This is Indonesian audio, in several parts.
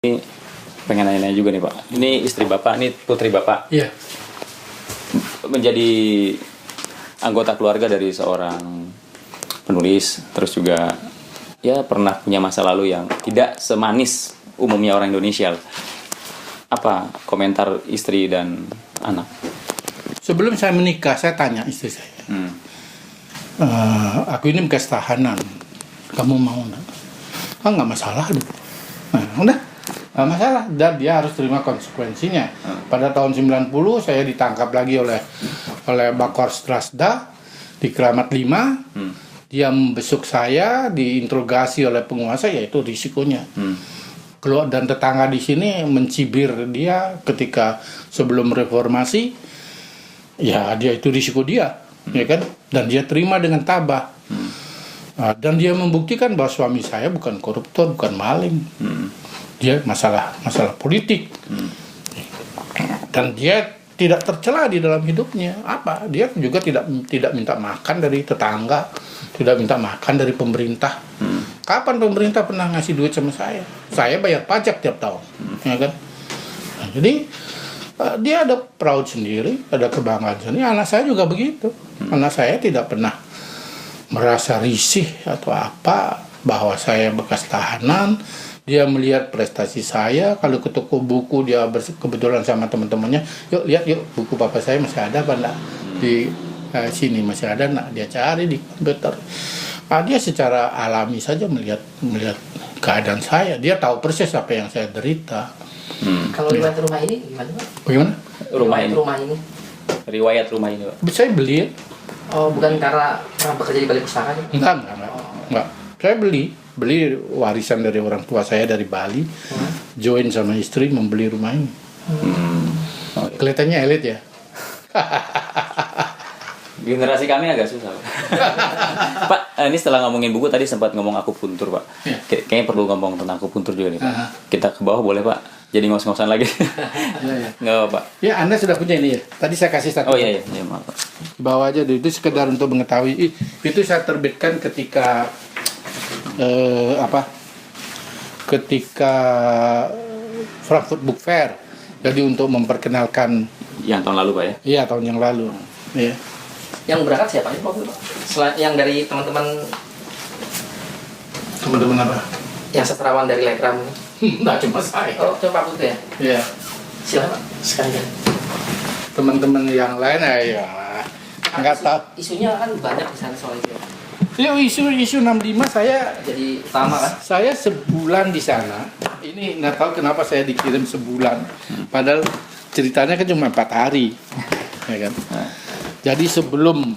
Ini pengen nanya-nanya juga nih Pak. Ini istri Bapak, ini putri Bapak. Iya. Menjadi anggota keluarga dari seorang penulis, terus juga ya pernah punya masa lalu yang tidak semanis umumnya orang Indonesia. Apa komentar istri dan anak? Sebelum saya menikah, saya tanya istri saya. Aku ini bekas tahanan. Kamu mau nggak? Nggak masalah dulu. Nah, udah. Nggak masalah. Dan dia harus terima konsekuensinya. Pada tahun 90 saya ditangkap lagi oleh Bakor Strasda di Keramat 5. Dia membesuk saya, diinterogasi oleh penguasa, yaitu risikonya. Keluar dan tetangga di sini mencibir dia ketika sebelum reformasi, ya dia itu risiko dia, ya kan? Dan dia terima dengan tabah. Dan dia membuktikan bahwa suami saya bukan koruptor, bukan maling. Dia masalah politik. Dan dia tidak tercela di dalam hidupnya. Apa? Dia juga tidak minta makan dari tetangga, tidak minta makan dari pemerintah. Kapan pemerintah pernah ngasih duit sama saya? Saya bayar pajak tiap tahun, ya kan? Nah, jadi dia ada proud sendiri, ada kebanggaan sendiri. Anak saya juga begitu. Anak saya tidak pernah merasa risih atau apa bahwa saya bekas tahanan. Dia melihat prestasi saya. Kalau ke toko buku dia kebetulan sama teman-temannya, yuk lihat yuk buku papa saya masih ada apa enggak di sini, masih ada enggak, dia cari di komputer. Dia secara alami saja melihat keadaan saya. Dia tahu persis apa yang saya derita. Kalau riwayat rumah ini gimana Pak? Bagaimana? Rumah ini. Riwayat rumah ini Pak. Saya beli. Oh, bukan karena pernah bekerja di Balai Pustaka? Enggak. Saya beli warisan dari orang tua saya dari Bali. Join sama istri membeli rumah ini. Kelihatannya elit ya. Generasi kami agak susah Pak. Pak, ini setelah ngomongin buku tadi sempat ngomong akupuntur Pak. Ya. Kayaknya perlu ngomong tentang akupuntur juga nih Pak. Kita ke bawah boleh Pak? Jadi ngos-ngosan lagi. Ya. Nggak apa Pak. Ya, Anda sudah punya ini ya. Tadi saya kasih satu. Oh iya maaf Pak. Bawa aja dulu. Itu sekedar untuk mengetahui. Itu saya terbitkan ketika ketika Frankfurt Book Fair. Jadi untuk memperkenalkan Yang tahun lalu Pak ya? Iya, tahun yang lalu. Iya. Yang berangkat siapa aja waktu itu Pak? Yang dari teman-teman Apa? yang sastrawan dari Lekram. Nggak cuma saya. Oh, coba Pak Putu ya? Iya. Silakan Pak, sekalian. Teman-teman yang lain ya nggak tahu. Isunya kan banyak di sana soal itu. Ya, isu 65 saya Jadi utama kan? Saya sebulan di sana. Ini nggak tahu kenapa saya dikirim sebulan. Padahal ceritanya kan cuma 4 hari, ya kan? Jadi sebelum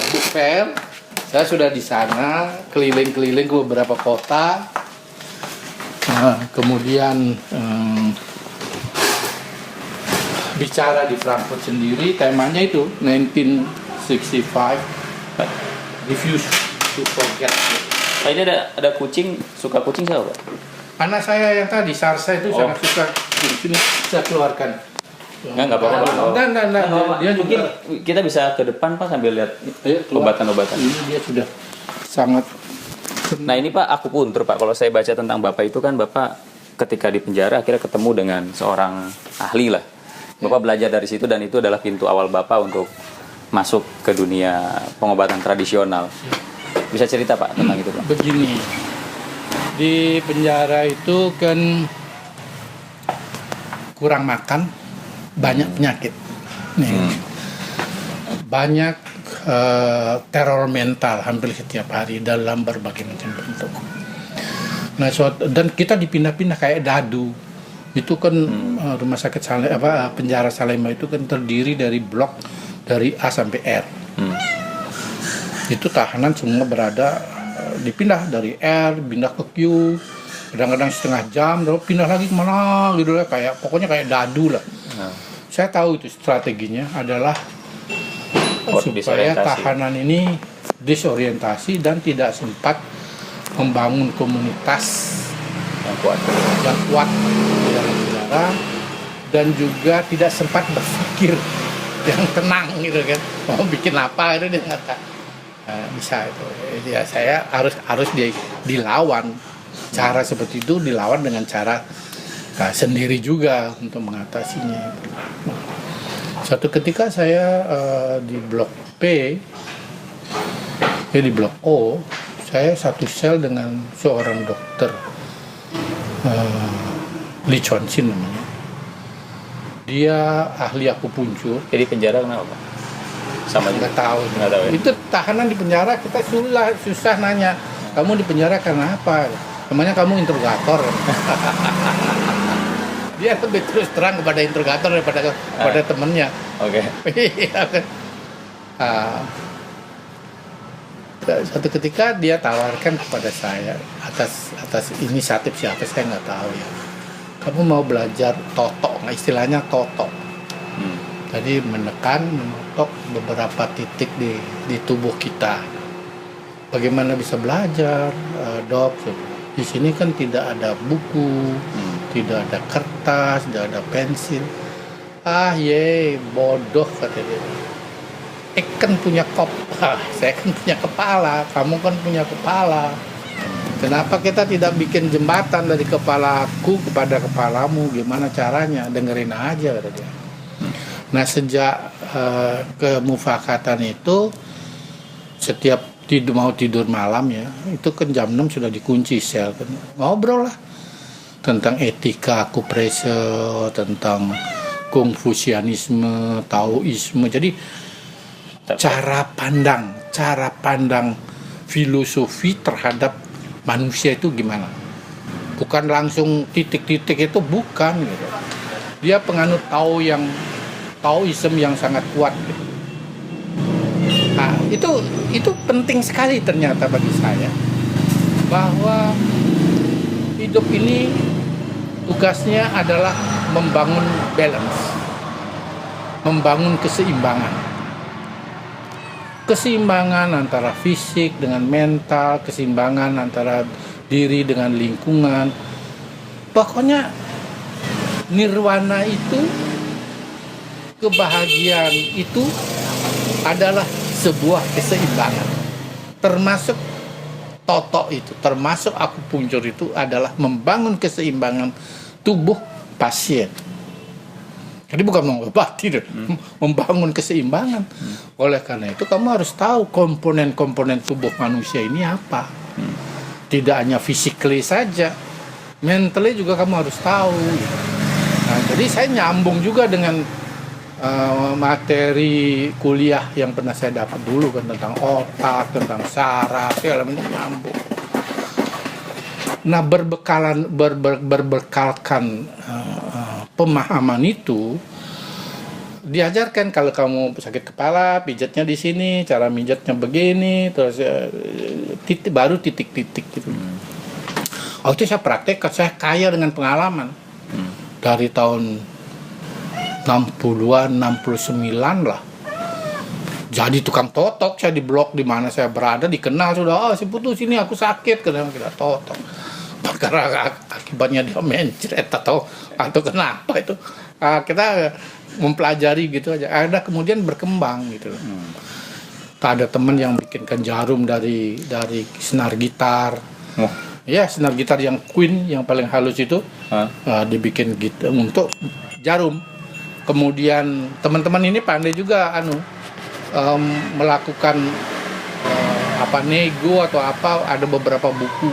book fair, saya sudah di sana keliling-keliling ke beberapa kota. Kemudian bicara di Frankfurt sendiri, temanya itu 1965 refuse to forget. Ini ada kucing, suka kucing siapa Pak? Anak saya yang tadi Sarsa itu sangat suka. Sini saya keluarkan. Nggak apa-apa Pak. Nah, dia juga. Mungkin kita bisa ke depan Pak sambil lihat obat-obatan. Ini dia sudah sangat. Nah ini Pak akupuntur Pak. Kalau saya baca tentang Bapak itu kan Bapak ketika di penjara akhirnya ketemu dengan seorang ahli lah. Bapak belajar dari situ dan itu adalah pintu awal Bapak untuk masuk ke dunia pengobatan tradisional. Bisa cerita Pak tentang itu Pak? Begini, di penjara itu kan kurang makan, banyak penyakit, banyak teror mental hampir setiap hari dalam berbagai macam bentuk. Nah, dan kita dipindah-pindah kayak dadu. Itu kan rumah sakit penjara Salema itu kan terdiri dari blok dari A sampai R. Itu tahanan semua berada dipindah dari R, pindah ke Q, kadang-kadang setengah jam, lalu pindah lagi kemana gitu lah, pokoknya kayak dadu lah. Saya tahu itu strateginya adalah supaya tahanan ini disorientasi dan tidak sempat membangun komunitas yang kuat di dalam penjara, dan juga tidak sempat berpikir yang tenang gitu kan, mau bikin apa itu dia nggak tahu. bisa itu. Ya saya harus dilawan. Cara seperti itu dilawan dengan cara sendiri juga untuk mengatasinya. Suatu ketika saya di blok P, di blok O, saya satu sel dengan seorang dokter, Lee Chon Shin namanya. Dia ahli akupunktur. Jadi penjara kenapa Pak? Sama juga. Nggak tahu. Nggak tahu ya? Itu tahanan di penjara, kita susah nanya, kamu di penjara karena apa? Namanya kamu interrogator. Dia lebih terus terang kepada interrogator daripada temennya. Oke. Iya kan. Suatu ketika dia tawarkan kepada saya atas inisiatif siapa saya nggak tahu ya. Kamu mau belajar toto, istilahnya toto. Jadi menekan, menotok beberapa titik di tubuh kita. Bagaimana bisa belajar, dok? Di sini kan tidak ada buku, tidak ada kertas, tidak ada pensil. Bodoh kata dia. Kan punya saya kan punya kepala, kamu kan punya kepala. Kenapa kita tidak bikin jembatan dari kepalaku kepada kepalamu? Gimana caranya? Dengerin aja kata dia. Nah sejak kemufakatan itu, setiap mau tidur malam ya, itu kan jam 6 sudah dikunci sel kan. Ngobrol lah tentang etika akupressure, tentang Konfusianisme, Taoisme. Jadi cara pandang filosofi terhadap manusia itu gimana? Bukan langsung titik-titik itu, bukan gitu. Dia penganut Taoisme yang sangat kuat gitu. Nah, itu penting sekali ternyata bagi saya, bahwa hidup ini tugasnya adalah membangun balance, membangun keseimbangan antara fisik dengan mental, keseimbangan antara diri dengan lingkungan. Pokoknya nirwana itu, kebahagiaan itu adalah sebuah keseimbangan. Termasuk toto itu, termasuk akupunktur itu adalah membangun keseimbangan tubuh pasien. Jadi bukan mengobati, membangun keseimbangan. Oleh karena itu kamu harus tahu komponen-komponen tubuh manusia ini apa. Tidak hanya physically saja, mentally juga kamu harus tahu. Nah, jadi saya nyambung juga dengan materi kuliah yang pernah saya dapat dulu kan, tentang otak, tentang saraf, segala macam nyambung. Nah, berbekalkan pemahaman itu, diajarkan kalau kamu sakit kepala, pijatnya di sini, cara mijatnya begini, terus baru titik-titik gitu. Itu saya praktek, saya kaya dengan pengalaman dari tahun 60-an, 69 lah. Jadi tukang totok saya di blok di mana saya berada, dikenal sudah. Si Putu sini aku sakit, karena kita totok. Karena akibatnya dia mencret atau kenapa itu. Kita mempelajari gitu aja. Ada kemudian berkembang gitu. Ada teman yang bikinkan jarum dari senar gitar. Ya, senar gitar yang Queen yang paling halus itu dibikin gitu untuk jarum. Kemudian teman-teman ini pandai juga melakukan nego atau apa, ada beberapa buku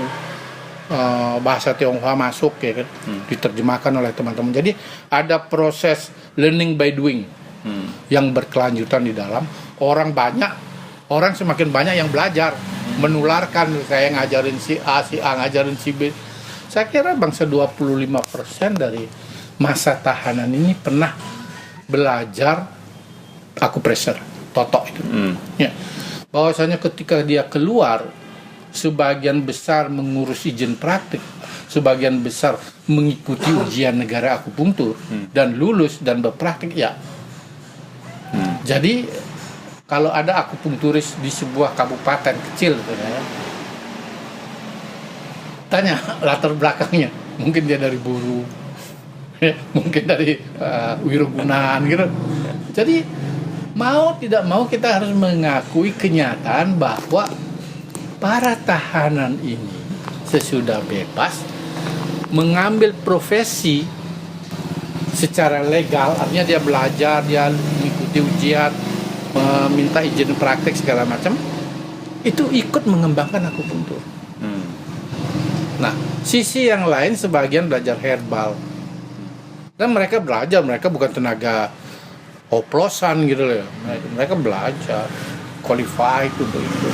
bahasa Tionghoa masuk ya kan, diterjemahkan oleh teman-teman. Jadi ada proses learning by doing yang berkelanjutan di dalam. Orang semakin banyak yang belajar, menularkan. Saya ngajarin si A ngajarin si B. Saya kira bangsa 25% dari masa tahanan ini pernah belajar akupressure, toto itu. Ya. Bahwasanya ketika dia keluar, sebagian besar mengurus izin praktik, sebagian besar mengikuti ujian negara akupunktur dan lulus dan berpraktik ya. Jadi kalau ada akupunkturis di sebuah kabupaten kecil, tanya latar belakangnya, mungkin dia dari buruh, mungkin dari wirugunaan gitu. Jadi Mau tidak mau kita harus mengakui kenyataan bahwa para tahanan ini sesudah bebas mengambil profesi secara legal, artinya dia belajar, dia mengikuti ujian, meminta izin praktek segala macam, itu ikut mengembangkan akupunktur. Nah, sisi yang lain sebagian belajar herbal. Dan mereka belajar, mereka bukan tenaga oplosan gitu loh. Mereka belajar, qualified untuk itu.